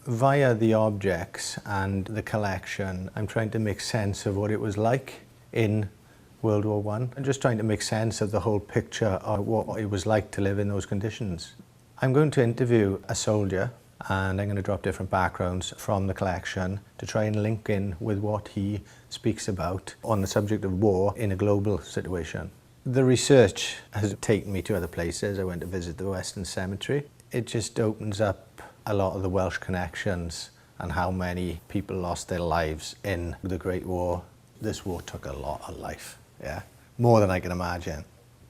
Via the objects and the collection, I'm trying to make sense of what it was like in World War I. I'm just trying to make sense of the whole picture of what it was like to live in those conditions. I'm going to interview a soldier, and I'm going to drop different backgrounds from the collection to try and link in with what he speaks about on the subject of war in a global situation. The research has taken me to other places. I went to visit the Western Cemetery. It just opens up a lot of the Welsh connections and how many people lost their lives in the Great War. This war took a lot of life, yeah, more than I can imagine,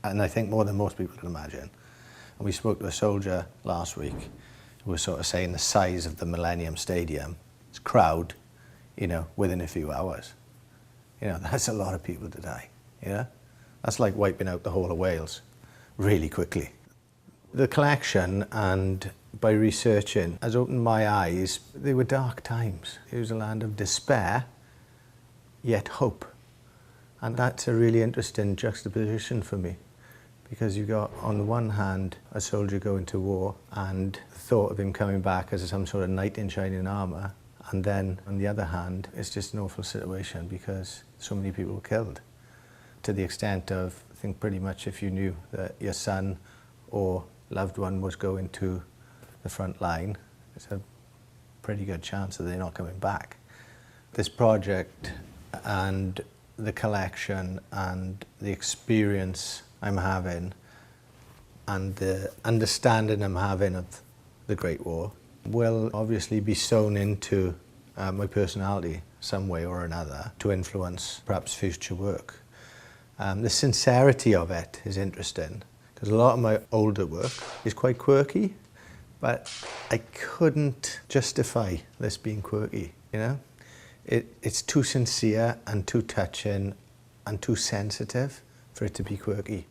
and I think more than most people can imagine. And we spoke to a soldier last week who was sort of saying the size of the Millennium Stadium, its crowd, you know, within a few hours. You know, that's a lot of people to die, you know? That's like wiping out the whole of Wales really quickly. The collection, and by researching, has opened my eyes. They were dark times. It was a land of despair, yet hope. And that's a really interesting juxtaposition for me, because you've got, on the one hand, a soldier going to war and the thought of him coming back as some sort of knight in shining armour, and then, on the other hand, it's just an awful situation because so many people were killed. To the extent of, I think pretty much if you knew that your son or loved one was going to the front line, it's a pretty good chance that they're not coming back. This project and the collection and the experience I'm having and the understanding I'm having of the Great War will obviously be sewn into my personality some way or another to influence perhaps future work. The sincerity of it is interesting, because a lot of my older work is quite quirky, but I couldn't justify this being quirky, you know? It's too sincere and too touching and too sensitive for it to be quirky.